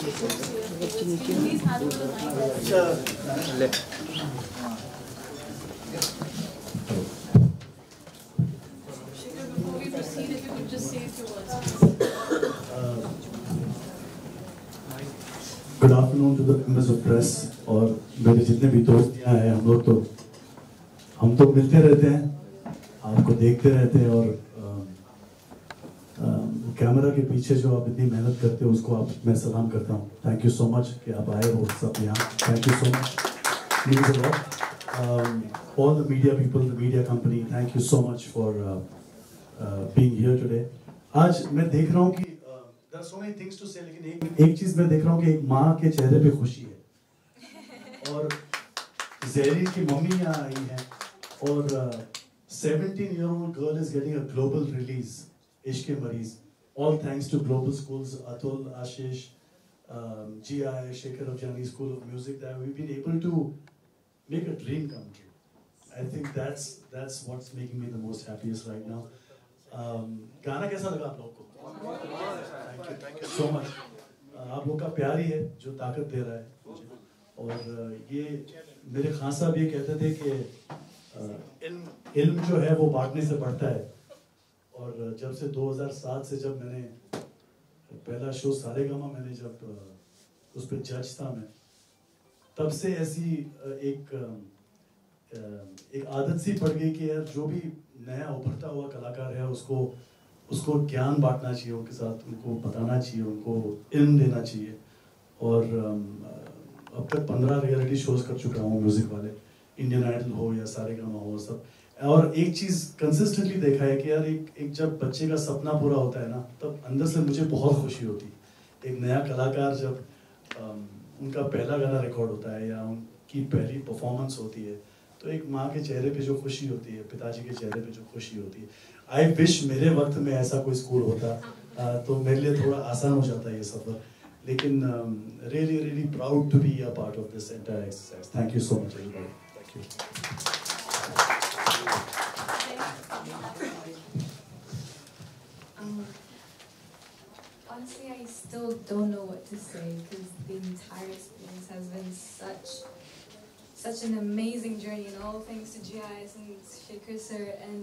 Please handle the mic. Shikhar, before we proceed, if you could just say a few words. Good afternoon to the members of press और मेरे जितने भी दोस्त यहाँ हैं हम तो मिलते रहते हैं, आपको देखते रहते हैं और कैमरा के पीछे जो आप इतनी मेहनत करते हो उसको मैं सलाम करता हूँ. थैंक यू सो मच कि आप आए हो सब यहाँ. Thank you so much. Means a lot. All the media people, the media company, thank you so much for being here today. आज मैं देख रहा हूँ कि there are so many things to say, लेकिन एक चीज मैं देख रहा हूँ कि एक माँ के चेहरे पे खुशी है और ज़ेरिन की मम्मी यहाँ आई है और 17-year-old girl is getting a global release, इश्क मरीज, all thanks to global schools, Atul, Ashish, GI, Shekhar Afjani School of Music, that we've been able to make a dream come true. I think that's what's making me the most happiest right now. गाना कैसा लगा आप लोग को? Thank you so much. आप लोग का प्यार ही है जो ताकत दे रहा है मुझे. और ये मेरे खान साहब ये कहते थे कि इल्म जो है वो बांटने से बढ़ता है. और जब से 2007 से जब मैंने पहला शो सारेगामा मैंने जब उस पर जज था मैं, तब से ऐसी एक आदत सी पड़ गई कि यार जो भी नया उभरता हुआ कलाकार है उसको ज्ञान बांटना चाहिए, उनके साथ उनको बताना चाहिए, उनको इल्म देना चाहिए. और अब तक 15 रियलिटी शोज कर चुका हूँ म्यूजिक वाले, इंडियन आइडल हो या सारेगामा हो सब. और एक चीज़ कंसिस्टेंटली देखा है कि यार एक जब बच्चे का सपना पूरा होता है ना, तब अंदर से मुझे बहुत खुशी होती है. एक नया कलाकार जब उनका पहला गाना रिकॉर्ड होता है या उनकी पहली परफॉर्मेंस होती है, तो एक माँ के चेहरे पे जो खुशी होती है, पिताजी के चेहरे पे जो खुशी होती है. आई विश मेरे वक्त में ऐसा कोई स्कूल होता तो मेरे लिए थोड़ा आसान हो जाता है ये सफ़र. लेकिन really proud to be a part of this entire exercise. Thank you so much everybody. Thank you. Honestly, I still don't know what to say because the entire experience has been such an amazing journey, and all thanks to GIS and Shekhar sir and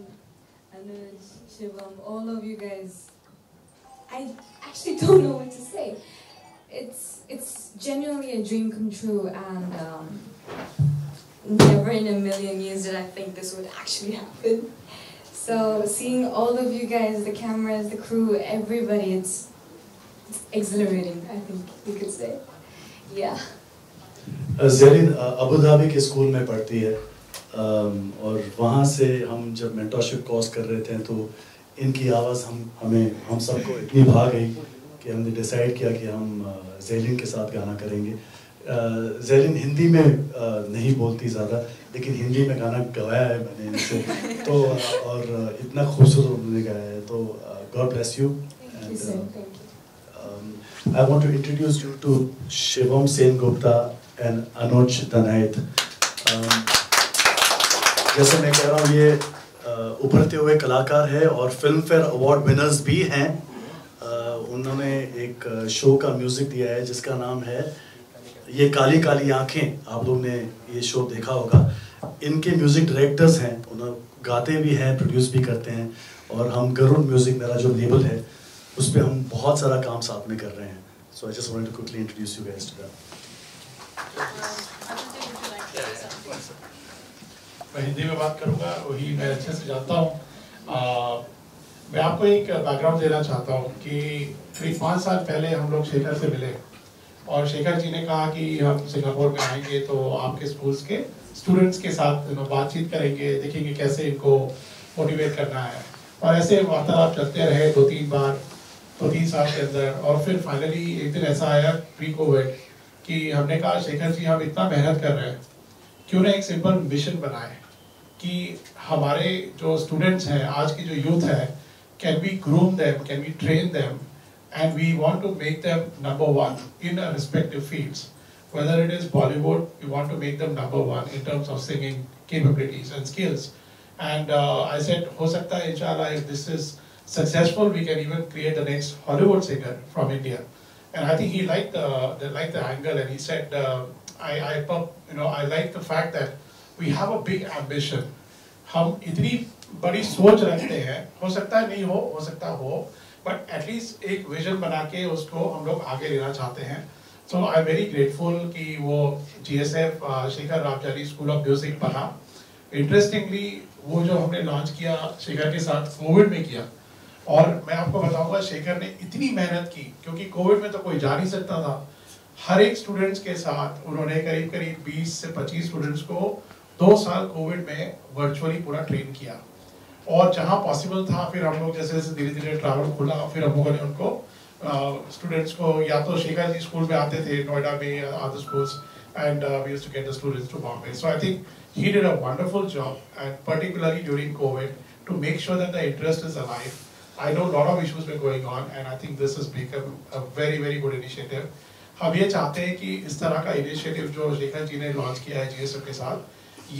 Anuj, Shivam, all of you guys. I actually don't know what to say. It's genuinely a dream come true, and never in a million years did I think this would actually happen. So seeing all of you guys, the cameras, the crew, everybody, it's exhilarating, I think you could say. Yeah. Zerin Abu Dhabi के school में पढ़ती है और वहाँ से हम जब mentorship course कर रहे थे तो इनकी आवाज़ हम सबको इतनी भा गई कि हमने डिसाइड किया कि हम ज़ेरिन के साथ गाना करेंगे. ज़ेरिन हिंदी में नहीं बोलती ज़्यादा, लेकिन हिंदी में गाना गवाया है मैंने इनसे, तो और इतना खूबसूरत उन्होंने गाया है. तो God bless you. I want to introduce you to Shivam Sengupta and Anuj Danait. जैसे मैं कह रहा हूँ ये उभरते हुए कलाकार है और फिल्म फेयर अवार्ड विनर्स भी हैं. उन्होंने एक शो का म्यूज़िक दिया है जिसका नाम है ये काली काली आँखें. आप लोग ने ये शो देखा होगा. इनके म्यूज़िक डायरेक्टर्स हैं, उन्होंने गाते भी हैं, प्रोड्यूस भी करते हैं. और हम गरुड़ म्यूज़िक मेरा जो लेबल है उस पर हम बहुत सारा काम साथ में कर रहे हैं. So I just wanted to quickly introduce you guys to that. मैं हिंदी में बात करूँगा, वही मैं अच्छे से जानता हूँ. मैं आपको एक बैकग्राउंड देना चाहता हूँ कि करीब 5 साल पहले हम लोग शेखर से मिले और शेखर जी ने कहा कि हम सिंगापुर में आएंगे तो आपके स्कूल्स के स्टूडेंट्स के साथ बातचीत करेंगे, देखेंगे कैसे इनको मोटिवेट करना है. और ऐसे वार्तालाप चलते रहे 2-3 बार, 2-3 साल के अंदर. और फिर फाइनली एक दिन ऐसा आया प्री कोविड कि हमने कहा शेखर जी हम इतना मेहनत कर रहे हैं, क्यों ना एक सिंपल मिशन बनाए कि हमारे जो स्टूडेंट्स हैं, आज की जो यूथ है, can we groom them, can we train them, and we want to make them number 1 in respective fields. Whether it is Bollywood, we want to make them number 1 in terms of singing capabilities and skills. And I said, हो सकता है inshallah if this is successful, we can even create the next Hollywood singer from India. and I think he liked the angle, and he said, I like the fact that we have a big ambition. हम इतनी बड़ी सोच रखते हैं, हो सकता है नहीं हो सकता हो, but at least एक विजन बना के उसको हम लोग आगे लेना चाहते हैं. So I'm very grateful कि वो GSF Shekhar Ramjani school of music पढ़ा. Interestingly वो जो हमने लॉन्च किया शेखर के साथ कोविड में किया, और मैं आपको बताऊंगा शेखर ने इतनी मेहनत की, क्योंकि कोविड में तो कोई जा नहीं सकता था. हर एक स्टूडेंट्स के साथ उन्होंने करीब 20 से 25 स्टूडेंट्स को 2 साल कोविड में वर्चुअली पूरा ट्रेन किया. और जहां पॉसिबल था फिर हम लोग जैसे जैसे धीरे धीरे ट्रैवल खुला, फिर हम लोगों ने उनको स्टूडेंट्स को या तो शेखर जी स्कूल में आते थे नोएडा में, other schools, and we used to get the students to Bombay. So I think he did a wonderful job, and particularly during COVID, to make sure that the interest is alive. I know a lot of issues were going on, and I think this has become a very, very good initiative. हम ये चाहते हैं कि इस तरह का initiative जो शेखर जी ने लॉन्च किया है GSF के साथ,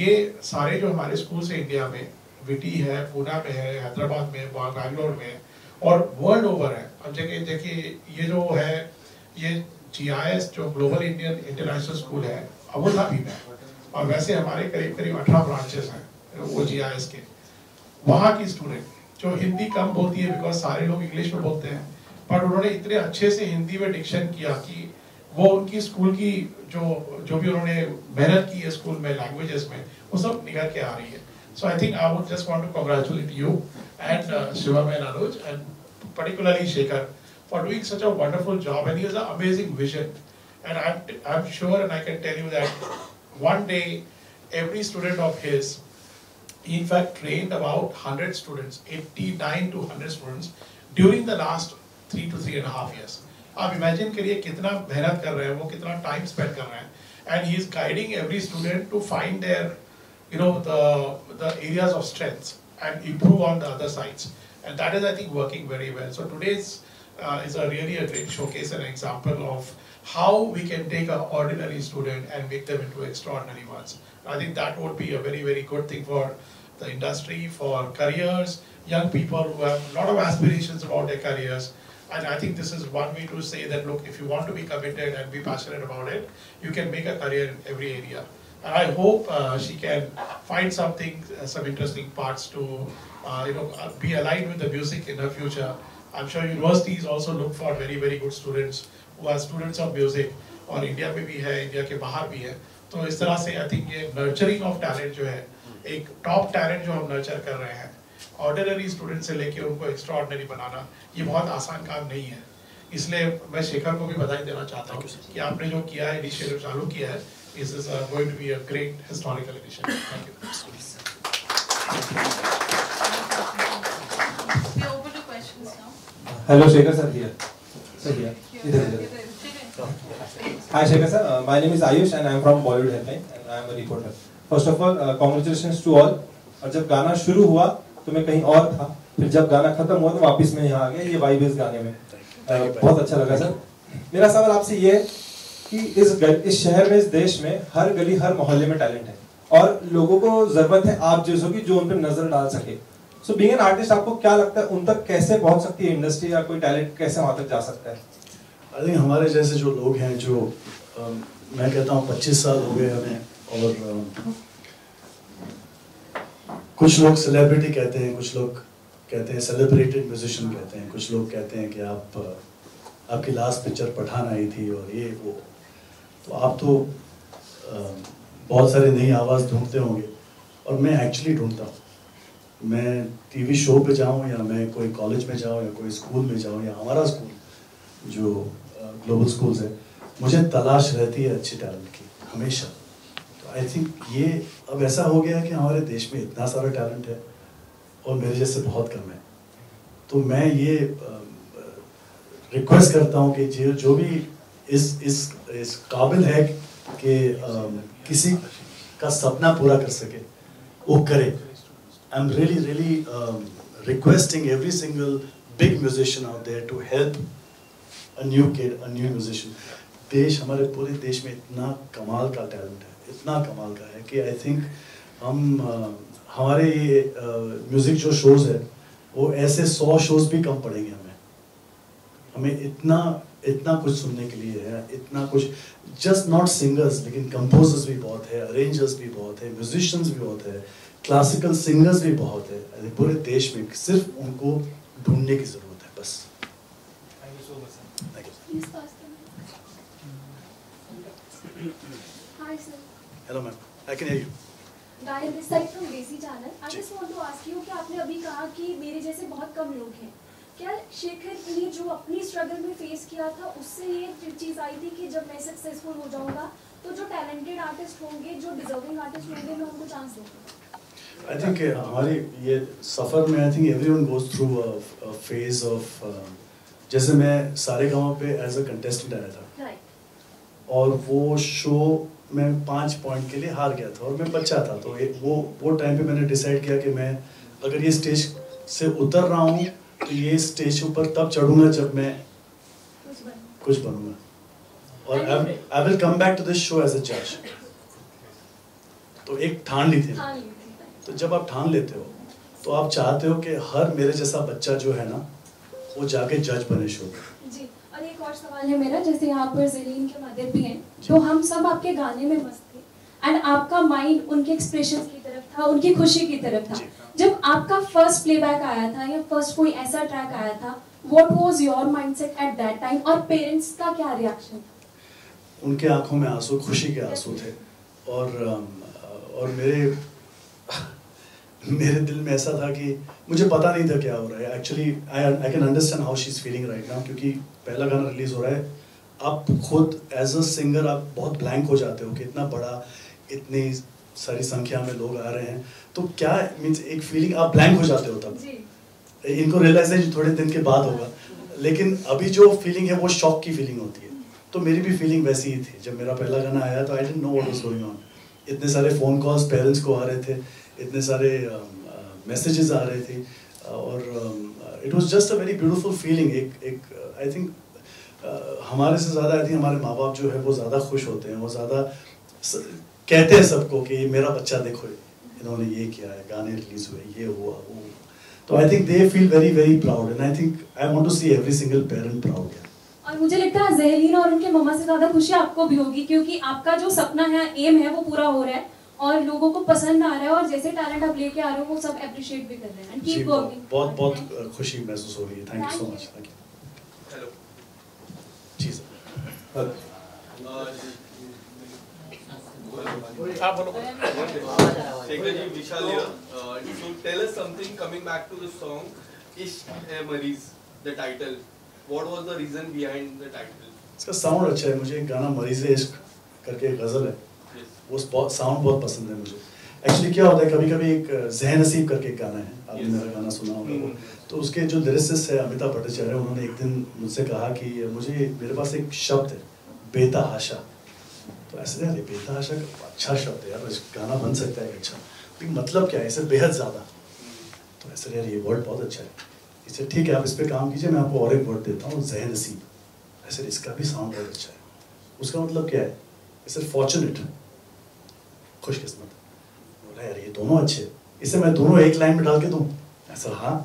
ये सारे जो हमारे स्कूल्स हैं इंडिया में, विटी है, पूना में है, हैदराबाद में, बैंगलोर में, और वर्ल्ड ओवर है. अब देखिए ये जो है, ये GIS जो ग्लोबल इंडियन इंटरनेशनल स्कूल है अबू धाबी में, और वैसे हमारे करीब 18 ब्रांचेस हैं वो GIS के. वहाँ की स्टूडेंट जो हिंदी कम बोलती है, बिकॉज सारे लोग इंग्लिश में बोलते हैं, पर उन्होंने इतने अच्छे से हिंदी में डिक्शन किया कि वो उनकी स्कूल की जो भी उन्होंने मेहनत की है स्कूल में लैंग्वेजेस में, वो सब निकल के आ रही है. So I think I would just want to congratulate you and Shivam and Anuj and particularly Shekhar for doing such a wonderful job, and he has an amazing vision, and I'm sure and I can tell you that one day every student of his, he in fact trained about 100 students, 89 to 100 students during the last 3 to 3.5 years. आप imagine करिए कितना मेहनत कर रहे हैं वो, कितना time spend कर रहे हैं, and he is guiding every student to find their the areas of strengths and improve on the other sides, and that is I think working very well. So today's is a really a great showcase and example of how we can take an ordinary student and make them into extraordinary ones. I think that would be a very, very good thing for the industry, for careers, young people who have a lot of aspirations about their careers. And I think this is one way to say that, look, if you want to be committed and be passionate about it, you can make a career in every area. And I hope she can find something, some interesting parts to, be aligned with the music in her future. I'm sure universities also look for very, very good students who are students of music, और India में भी है, India के बाहर भी है. तो इस तरह से आई थिंक ये नर्चरिंग ऑफ टैलेंट जो है, एक टॉप टैलेंट जो हम नर्चर कर रहे हैं, ऑर्डिनरी स्टूडेंट से लेके उनको एक्स्ट्राऑर्डिनरी बनाना, ये बहुत आसान काम नहीं है. इसलिए मैं शेखर को भी बधाई देना चाहता हूँ कि आपने जो किया है, इनिशिएटिव चालू किया है, this is going to be a great historical initiative. Thank you. We are open to questions now. Hello, Shekhar sir here. Sir here. Idhar. Hi Shekhar sir, my name is Ayush and I am from Bollywood Headline and I am a reporter. First of all, congratulations to all. और जब गाना शुरू हुआ तो मैं कहीं और था, फिर जब गाना खत्म हुआ तो वापस मैं यहाँ आ गया. ये वाइब इस गाने में बहुत अच्छा लगा सर. मेरा सवाल आपसे ये है कि इस शहर में, इस देश में हर गली हर मोहल्ले में टैलेंट है और लोगों को जरूरत है आप जैसों की जो उन पर नजर डाल सके. सो बीइंग एन आर्टिस्ट, आपको क्या लगता है उन तक कैसे पहुंच सकती है इंडस्ट्री, या कोई टैलेंट कैसे वहां तक जा सकता है? आई थिंक हमारे जैसे जो लोग हैं, जो मैं कहता हूँ 25 साल हो गए हमें, और कुछ लोग सेलिब्रिटी कहते हैं, कुछ लोग कहते हैं सेलिब्रेटेड म्यूजिशियन कहते हैं, कुछ लोग कहते हैं कि आपकी लास्ट पिक्चर पठान आई थी और ये वो. तो आप तो बहुत सारे नई आवाज़ ढूंढते होंगे, और मैं एक्चुअली ढूंढता हूँ. मैं टीवी शो पे जाऊँ, या मैं कोई कॉलेज में जाऊँ, या कोई स्कूल में जाऊँ, या हमारा स्कूल जो ग्लोबल स्कूल्स है, मुझे तलाश रहती है अच्छी टैलेंट की हमेशा. तो आई थिंक ये अब ऐसा हो गया है कि हमारे देश में इतना सारा टैलेंट है और मेरे जैसे बहुत कम है. तो मैं ये रिक्वेस्ट करता हूँ कि जो भी इस काबिल है कि किसी का सपना पूरा कर सके, वो करे. I am really requesting every single big musician out there to help a new kid, a new musician. देश, हमारे पूरे देश में इतना कमाल का टैलेंट है, इतना कमाल का है कि आई थिंक हमारे ये म्यूज़िक जो शोज़ है वो ऐसे 100 शोज़ भी कम पड़ेंगे हमें इतना इतना कुछ सुनने के लिए है, इतना कुछ, जस्ट नॉट सिंगर्स लेकिन कंपोजर्स भी बहुत है, अरेंजर्स भी बहुत है, म्यूजिशियंस भी बहुत है, क्लासिकल सिंगर्स भी बहुत है पूरे देश में, सिर्फ उनको ढूंढने की जरूरत है बस। Thank you so much, sir. Thank you. Please pass the mic. Hi sir. Hello ma'am, I can hear you. गायन this side from Desi channel. आई जी। Just want to ask you कि आपने अभी कहा कि मेरे जैसे बहुत कम लोग हैं, क्या शेखर ने जो अपनी स्ट्रगल में फेस किया था उससे ये चीज़ आई थी कि जब मैं सक्सेसफुल हो जाऊंगा तो जो टैलेंटेड आर्टिस्ट होंगे, जो डिजर्विंग आर्टिस्ट होंगे, मैं उनको चांस दूंगा? आई थिंक हमारे ये सफ़र में I think everyone goes through a phase of, जैसे मैं सारेगामा पे एज अ कंटेस्टेंट आया था राइट। और वो शो मैं 5 पॉइंट के लिए हार गया था और मैं बच्चा था, तो वो टाइम पे मैंने डिसाइड किया कि मैं अगर ये स्टेज से उतर रहा हूँ तो ये स्टेज ऊपर तब चढ़ूंगा जब मैं कुछ बनूंगा और I will come back to this show as a जज। तो एक ठान ली थी। हाँ, ये थी। तो जब आप ठान लेते हो तो आप चाहते हो कि हर मेरे जैसा बच्चा जो है ना वो जाके जज बने शो में। जी, और एक और सवाल है मेरा, जैसे यहाँ पर ज़रीन के मदर भी हैं, तो हम सब आपके गाने में मस्त थे एंड आपका माइंड उनके एक्सप्रेशंस की तरफ था, उनकी खुशी की तरफ था। जी। जब आपका फर्स्ट प्लेबैक आया था या फर्स्ट कोई ऐसा ट्रैक आया था, what was your mindset at that time और पेरेंट्स का क्या रिएक्शन? उनके आंखों में आंसू, खुशी के आंसू थे और मेरे दिल में ऐसा था कि मुझे पता नहीं था क्या हो रहा है। Actually I can understand how she is feeling right now, क्योंकि पहला गाना रिलीज हो रहा है, आप खुद एज अ सिंगर आप बहुत ब्लैंक हो जाते हो कि इतना बड़ा, इतनी सारी संख्या में लोग आ रहे हैं, तो क्या मीन्स एक फीलिंग, आप ब्लैंक हो जाते हो तब। जी। इनको रियलाइजेशन थोड़े दिन के बाद होगा, लेकिन अभी जो फीलिंग है वो शॉक की फीलिंग होती है। तो मेरी भी फीलिंग वैसी ही थी जब मेरा पहला गाना आया, तो I didn't know what was going on. इतने सारे फ़ोन कॉल्स पेरेंट्स को आ रहे थे, इतने सारे मैसेजेस आ रहे थे और it was just a very beautiful feeling. एक आई थिंक हमारे से ज़्यादा आई थिंक हमारे माँ बाप जो है वो ज़्यादा खुश होते हैं, वो ज़्यादा कहते हैं सबको कि मेरा बच्चा देखो इन्होंने ये किया है, गाने रिलीज हुए, ये हुआ वो। तो I think they feel very very proud and I think I want to see every single parent proud. और मुझे लगता है ज़हरीन और उनके मम्मा से ज़्यादा खुशी आपको भी होगी, क्योंकि आपका जो सपना है, एम है, वो पूरा हो रहा है और लोगों को पसंद आ रहा है और जैसे टैलेंट आप लेके आ रहे हो वो सब अप्रिशिएट भी कर रहे हैं। जी, कीप वर्किंग। बहुत बहुत खुशी महसूस हो रही है। Thank you so much. Thank you. Hello जी सर। आप बोलो। Shekhar ji, Vishal here. So tell us something coming back to the song Ishq Hai Mareez, the title. What was the reason behind the title? इसका sound अच्छा है। मुझे एक गाना मरीज़ इश्क करके एक गज़ल है, Yes. वो साउंड बहुत पसंद है मुझे। एक्चुअली क्या होता है, कभी कभी एक ज़ह नसीब करके एक गाना है, आपने Yes. मेरा गाना सुना होगा वो, तो उसके जो लिरिसिस्ट है अमिताभ भट्टाचार्य, उन्होंने एक दिन मुझसे कहा कि मेरे पास एक शब्द है बेतहाशा। तो ऐसे यार बेतहाशा अच्छा शब्द है यार, इस गाना बन सकता है अच्छा, लेकिन मतलब क्या है इसे बेहद ज़्यादा। तो ऐसे यार ये वर्ड बहुत अच्छा है, इसे ठीक है आप इस पर काम कीजिए, मैं आपको और एक वर्ड देता हूँ ज़ह नसीब। ऐसे इसका भी साउंड बहुत अच्छा है। उसका मतलब क्या है, इसे फॉर्चुनेट, खुशकिस्मत। बोला यार ये दोनों अच्छे, इसे मैं दोनों एक लाइन में डाल के दूँ ऐसा? हाँ।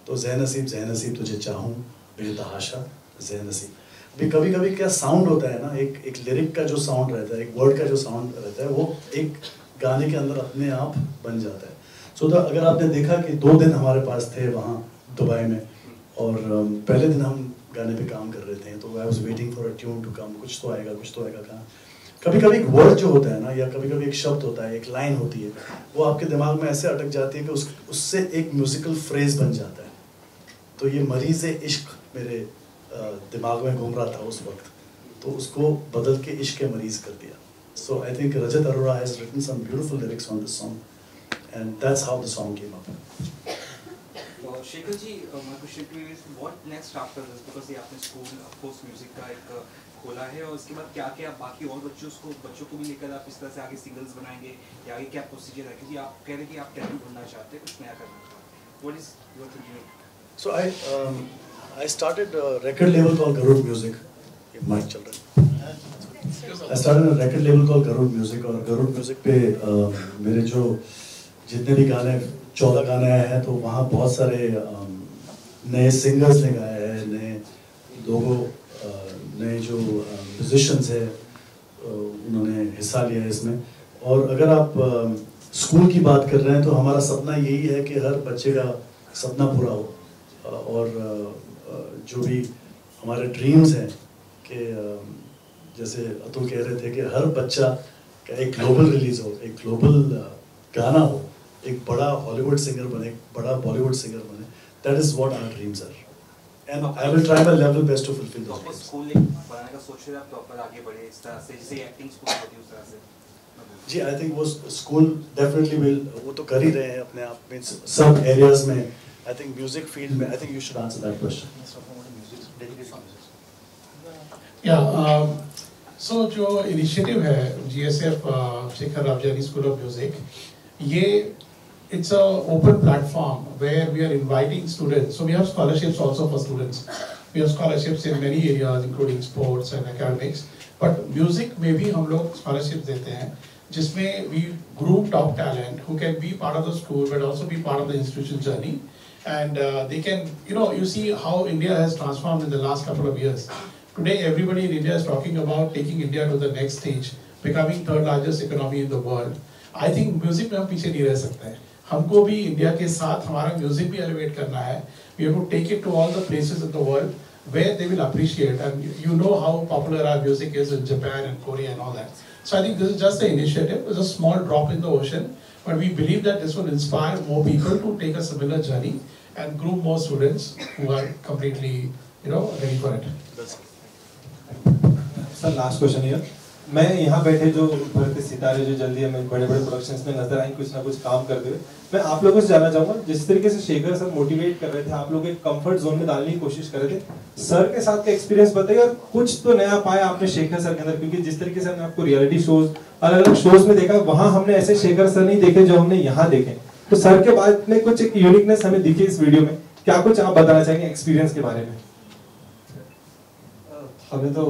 तो ज़ह नसीब तुझे चाहूँ बेतहाशा ज़ह नसीब। अभी कभी कभी क्या साउंड होता है ना, एक लिरिक का जो साउंड रहता है, एक वर्ड का जो साउंड रहता है, वो एक गाने के अंदर अपने आप बन जाता है। सो तो अगर आपने देखा कि 2 दिन हमारे पास थे वहाँ दुबई में, और पहले दिन हम गाने पे काम कर रहे थे, तो I was waiting for a tune to come, कुछ तो आएगा कहाँ। कभी कभी एक वर्ड जो होता है ना, या कभी कभी एक शब्द होता है, एक लाइन होती है, वो आपके दिमाग में ऐसे अटक जाती है कि उससे एक म्यूजिकल फ्रेज बन जाता है। तो ये मरीज़ इश्क मेरे दिमाग में घूम रहा था उस वक्त, तो उसको बदल के इश्क के मरीज़ कर दिया। So I think Rajat Arora has written some beautiful lyrics on this song and that's how the song came up. Shekhar ji, my question to you is what next after this? Because ये आपने स्कूल ऑफ कोर्स म्यूजिक का एक खोला है, और उसके बाद क्या क्या बाकी और बच्चों को भी लेकर आप इस तरह से आगे सिंगल्स बनाएंगे, या आगे क्या प्रोसीजर है? क्योंकि आप कह रहे हैं कि आप टैलेंट ढूंढना चाहते हैं, कुछ नया करना। What is your thinking? So I started a record label called Garud Music. ये mic चल रहा है। I started a record label called Garud Music, और Garud Music पे मेरे जो जितने भी गाने 14 गाने आए हैं, तो वहाँ बहुत सारे नए सिंगर्स ने गाए हैं, नए लोगों नए जो म्यूजिशियंस हैं उन्होंने हिस्सा लिया है इसमें। और अगर आप स्कूल की बात कर रहे हैं तो हमारा सपना यही है कि हर बच्चे का सपना पूरा हो। और जो भी हमारे ड्रीम्स हैं कि जैसे अतुल कह रहे थे कि हर बच्चा का एक ग्लोबल रिलीज हो, एक ग्लोबल गाना हो, एक बड़ा हॉलीवुड सिंगर बने, एक बड़ा बॉलीवुड सिंगर बने। That is what our dreams are and I will try my level best to fulfil those dreams. School बनाने का सोच रहे हैं आप, प्रॉपर आगे बढ़े इस तरह से, जैसे एक्टिंग स्कूल होती है उस तरह से? जी आई थिंक वो स्कूल डेफिनेटली विल, वो तो कर ही रहे हैं अपने आप में सब एरियाज में। आई थिंक म्यूजिक फील्ड में, I think you should answer that question. So जो इनिशिएटिव है GSF Shekhar Ravjiani school of music, ये it's a open platform where we are inviting students. So we have scholarships also for students. We have scholarships in many areas including sports and academics. But music में भी हम लोग scholarships देते हैं, जिसमें we group top talent who can be part of the school but also be part of the institution journey. And they can, you see how India has transformed in the last couple of years. Today everybody in India is talking about taking India to the next stage, becoming third largest economy in the world. I think music में हम पीछे नहीं रह सकते हैं। हमको भी India के साथ हमारा म्यूजिक भी एलिवेट करना है। We have to take it to all the places in the world where they will appreciate, and you know how popular our music is in Japan and Korea and all that. So I think this is just an initiative. It's a small drop in the ocean, but we believe that this will inspire more people to take a similar journey and groom more students who are completely, ready for it. Sir last question है, मैं यहाँ बैठे जो उभरते सितारे जो जल्दी हमें बड़े बड़े प्रोडक्शंस में नजर आए कुछ ना कुछ काम करते हुए, मैं आप लोगों से जानना चाहूंगा जिस तरीके से शेखर सर मोटिवेट कर रहे थे, आप लोग एक कंफर्ट जोन में डालने की कोशिश कर रहे थे, सर के साथ का एक्सपीरियंस बताइए। और कुछ तो नया पाया आपने शेखर सर के अंदर, क्योंकि जिस तरीके से हमने आपको रियलिटी शोज अलग अलग शोज में देखा, वहां हमने ऐसे शेखर सर नहीं देखे जो हमने यहाँ देखे। तो सर के बाद में कुछ एक यूनिकनेस हमें दिखी इस वीडियो में, क्या कुछ आप बताना चाहेंगे एक्सपीरियंस के बारे में? हमें तो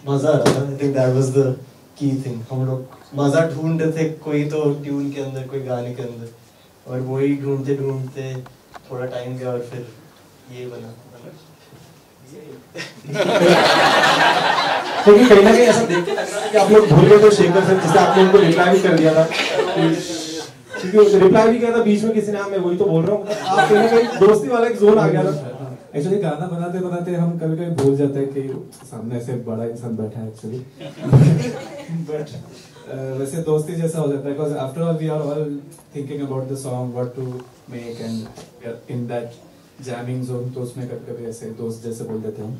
मजा आ रहा था। आई think that was the key thing. हम लोग मजा ढूंढ रहे थे, कोई तो ट्यून के अंदर, कोई गाने के अंदर, और वही ढूंढते ढूंढते थोड़ा टाइम गया और फिर ये बना। क्योंकि कहीं ना कहीं ऐसा देख के लग रहा है कि आप लोग भूल गए तो शेखर सर, जिससे आपने उनको रिप्लाई भी कर दिया था, क्योंकि रिप्लाई भी किया था बीच में किसी ने, मैं वही तो बोल रहा हूँ, आप कहीं ना कहीं दोस्ती वाला एक जोन आ गया था। एक्चुअली गाना बनाते बनाते हम कभी कभी भूल जाते हैं कि सामने ऐसे बड़ा इंसान बैठा है एक्चुअली। बट वैसे दोस्ती जैसा हो जाता है, because after all we are all thinking about the song, what to make, and in that jamming zone, तो उसमें कभी कभी ऐसे दोस्त जैसे बोल देते हैं।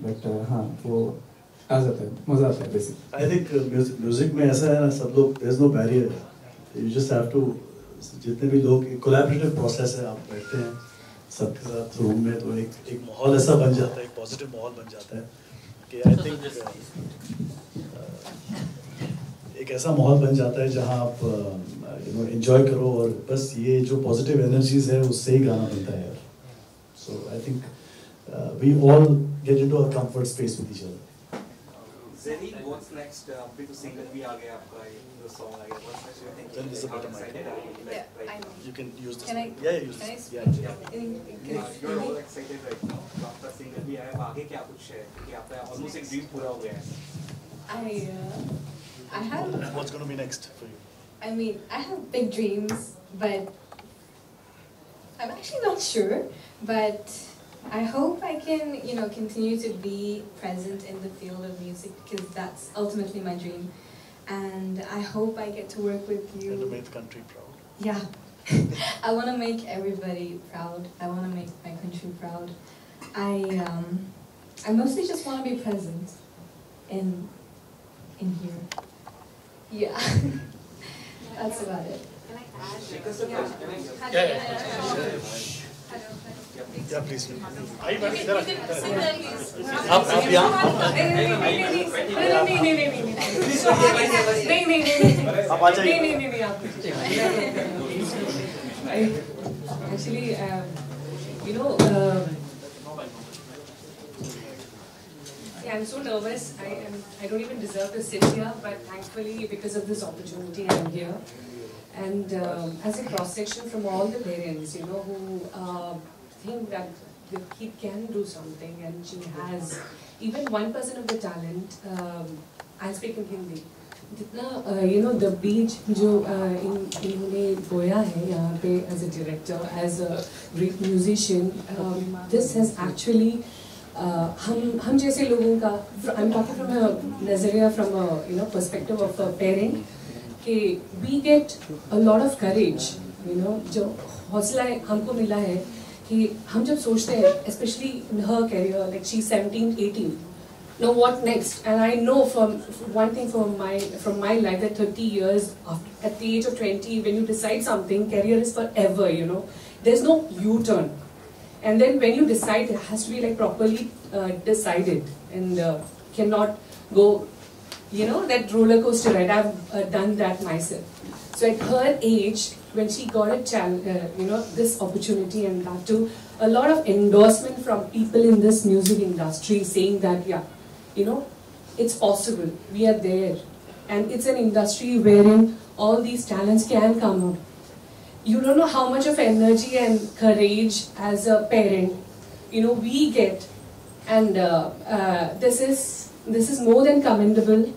बट हाँ, वो आ जाता है, मजा आता है बेसिकली। आई थिंक म्यूजिक में ऐसा है ना, सब लोग, there is no barrier, you just have to, जितने भी लोग, कोलैबोरेटिव प्रोसेस है, आप बैठते हैं सबके साथ रूम में, तो एक माहौल ऐसा बन जाता है, एक पॉजिटिव माहौल बन जाता है कि आई थिंक एक ऐसा माहौल बन जाता है जहां आप एंजॉय करो, और बस ये जो पॉजिटिव एनर्जीज है उससे ही गाना बनता है यार। So I think we all get into a comfort space with each other. Zeri, what's next? अभी तो सिंगल भी आ गया आपका, जो सॉन्ग आ गया, what's next? You're thinking, Then this is a better mic. excited are you, like, Yeah, right I now? know. You can use this. Can I? mic. Yeah, use Can I this. speak? Yeah. You're all excited right now. तो आपका single भी आया, आगे क्या कुछ है? क्योंकि आपका ऑलमोस्ट एक ड्रीम पूरा हो गया है। I have. What's going to be next for you? I mean, I have big dreams, but I'm actually not sure. But I hope I can, continue to be present in the field of music, because that's ultimately my dream. And I hope I get to work with you. And to make the country proud. Yeah. I want to make everybody proud. I want to make my country proud. I mostly just want to be present in here. Yeah. That's about it. Can I add? Shekhar sir, Yeah, please. You can sit there, please. आप यहाँ आप आ जाइए। Actually, I'm so nervous. I don't even deserve to sit here, but thankfully, because of this opportunity, I'm here. And as a cross section from all the parents, who think that the kid can do something, and she has even 1% of the talent, I'll speak in Hindi. जितना the बीज जो इन्होंने बोया है यहाँ पे as a director, as a great musician, this has actually हम जैसे लोगों का, I'm talking from a नजरिया, from a perspective of a parent, कि we get a lot of courage, जो हौसला हमको मिला है कि हम जब सोचते हैं, especially in her career, like she's 17, 18. Now what next? And I know from one thing from my life that 30 years at the age of 20, when you decide something, career is forever. There's no U-turn. And then when you decide, it has to be like properly decided and cannot go, that roller coaster ride. I've done that myself. So at her age, when she got a challenge, this opportunity, and that too, a lot of endorsement from people in this music industry saying that, yeah, it's possible, we are there. And it's an industry wherein all these talents can come up. You don't know how much of energy and courage as a parent, we get. And this is more than commendable.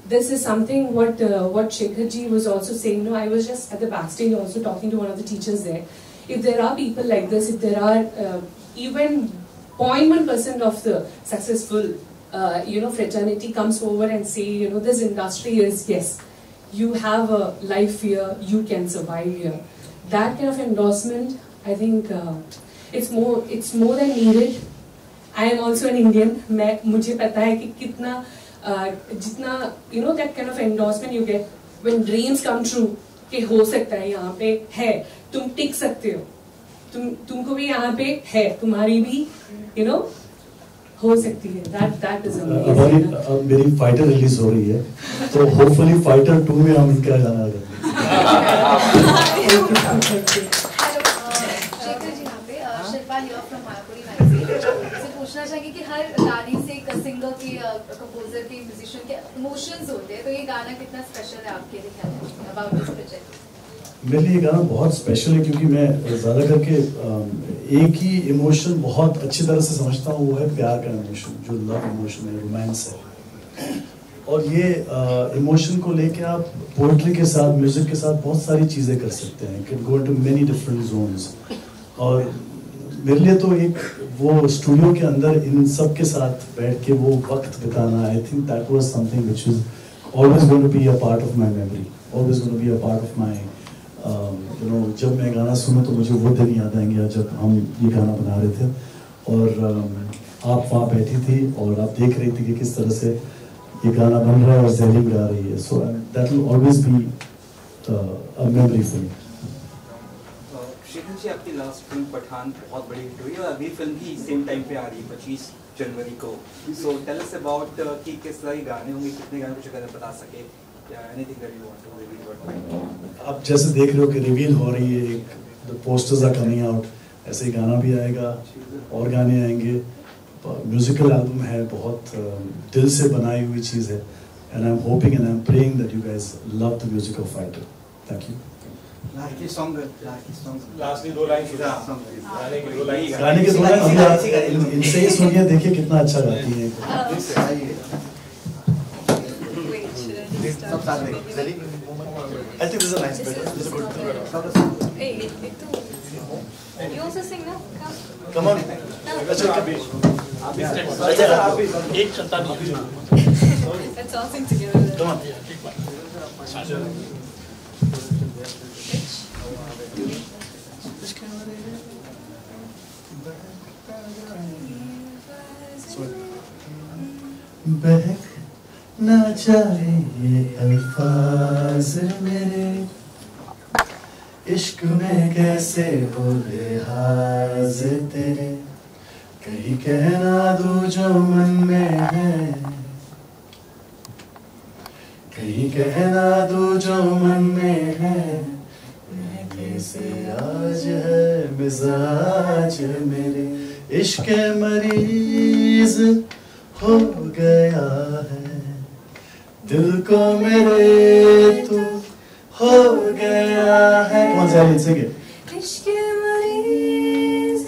This is something what Shekhar ji was also saying. I was just at the backstage also talking to one of the teachers there. If there are people like this, if there are even 0.1% of the successful fraternity comes over and say, this industry is, yes, you have a life here, you can survive here. That kind of endorsement, I think it's more than needed. I am also an Indian. मुझे पता है कि कितना जितना that kind of endorsement you get when dreams come true, कि हो सकता है, यहाँ पे है, तुम टिक सकते हो, तुमको भी यहाँ पे है, तुम्हारी भी हो सकती है. That is amazing. अब मेरी फाइटर रिलीज हो रही है, तो होपफुली फाइटर 2 में हम इनका गाना करेंगे. शेखर जी, यहाँ पे Shilpa here from Mayapuri magazine से पूछना चाहिए कि हर गाने से एक सिंगर के, कंपोजर के, म्यूजिशियन के इमोशंस होते हैं, तो ये गाना कितना स्पेशल है आपके लिए, क्या है अबाउट दिस प्रोजेक्ट? मेरे लिए ये गाना बहुत स्पेशल है क्योंकि मैं ज़्यादा करके एक ही इमोशन बहुत अच्छी तरह से समझता हूँ, वो है प्यार का इमोशन, जो लव इमोशन है, रोमांस है. और ये इमोशन को लेके आप पोएट्री के साथ, म्यूजिक के साथ बहुत सारी चीज़ें कर सकते हैं. Can go into many different zones. और मेरे लिए तो एक वो स्टूडियो के अंदर इन सब के साथ बैठ के वो वक्त बिताना, I think that was something which is always going to be a part of my memory, always going to be a part of my जब मैं गाना सुनूं तो मुझे वो दिन याद आएंगे जब हम ये गाना बना रहे थे और आप वहाँ बैठी थी और आप देख रही थी कि किस तरह से ये गाना बन रहा है और ज़ैलीम गा रही है. So that will always be a memory for me. Shekhar ji, आपकी लास्ट फिल्म पठान बहुत बड़ी हिट हुई है और अगली फिल्म भी सेम टाइम पे आ रही है 25 जनवरी को. सो टेल अस अबाउट कि किस तरह के गाने होंगे, कितने गाने कुछ अगर बता सके, या anything that you want to reveal your mind. आप जैसे देख रहे हो कि रिवील हो रही है, the posters are coming out, ऐसे ही गाना भी आएगा और गाने आएंगे. म्यूजिकल एल्बम है, बहुत दिल से बनाई हुई चीज़ है. And I am hoping and I am praying that you guys love the music of fighter. Thank you. Lastly 2 line गाने के 2 लाइन इनसे ही सुनिए, देखिए कितना अच्छा गाती है. I think this is a nice bit. This is a good. Hey, you also sing now? Come on. एक चलता नहीं. Let's all sing together. Come on. बहक ना जाए ये अल्फाज मेरे, इश्क में कैसे हो लिहाज तेरे, कहीं कहना दूं जो मन में है, कहीं कहना दूं जो मन में है, कैसे आज है मिजाज मेरे, इश्क मरीज हो गया है, दिल को मेरे तू हो गया है. कौन सा लिख सके? इश्क मरीज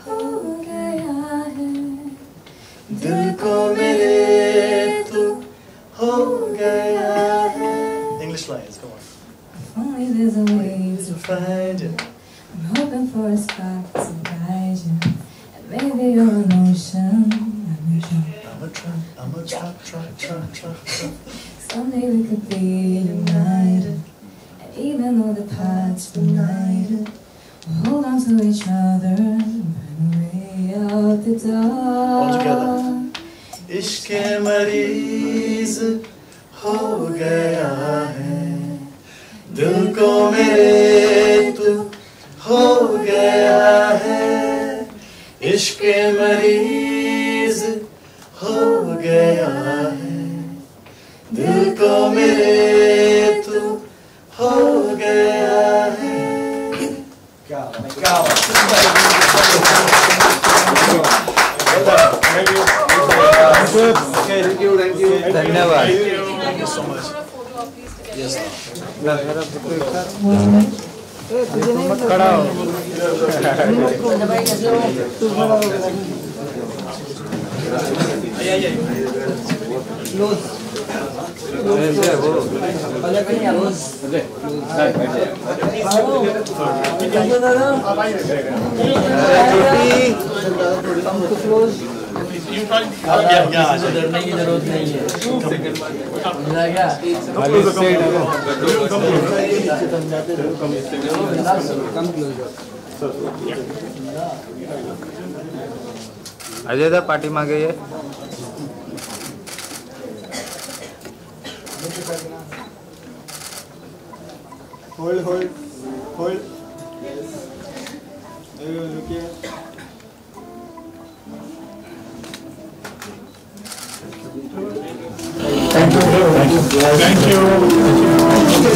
हो गया है, दिल find you. I'm hoping for a spark to guide you. And maybe you're an ocean. I'm a truck. Someday we could be united. And even though the paths were united, we'll hold on to each other and find a way out the dark. All together. इश्क मरीज हो गया है, दिल को मेरे तू हो गया है, इश्क मरीज हो गया है, दिल को मेरे तू हो गया है. क्या Thank you. धन्यवाद. Thank you so much. Yes. खड़ा हो. डरने की जरूरत नहीं है. अजय दा पाठी मागे ये. Hold. Look here. Thank you.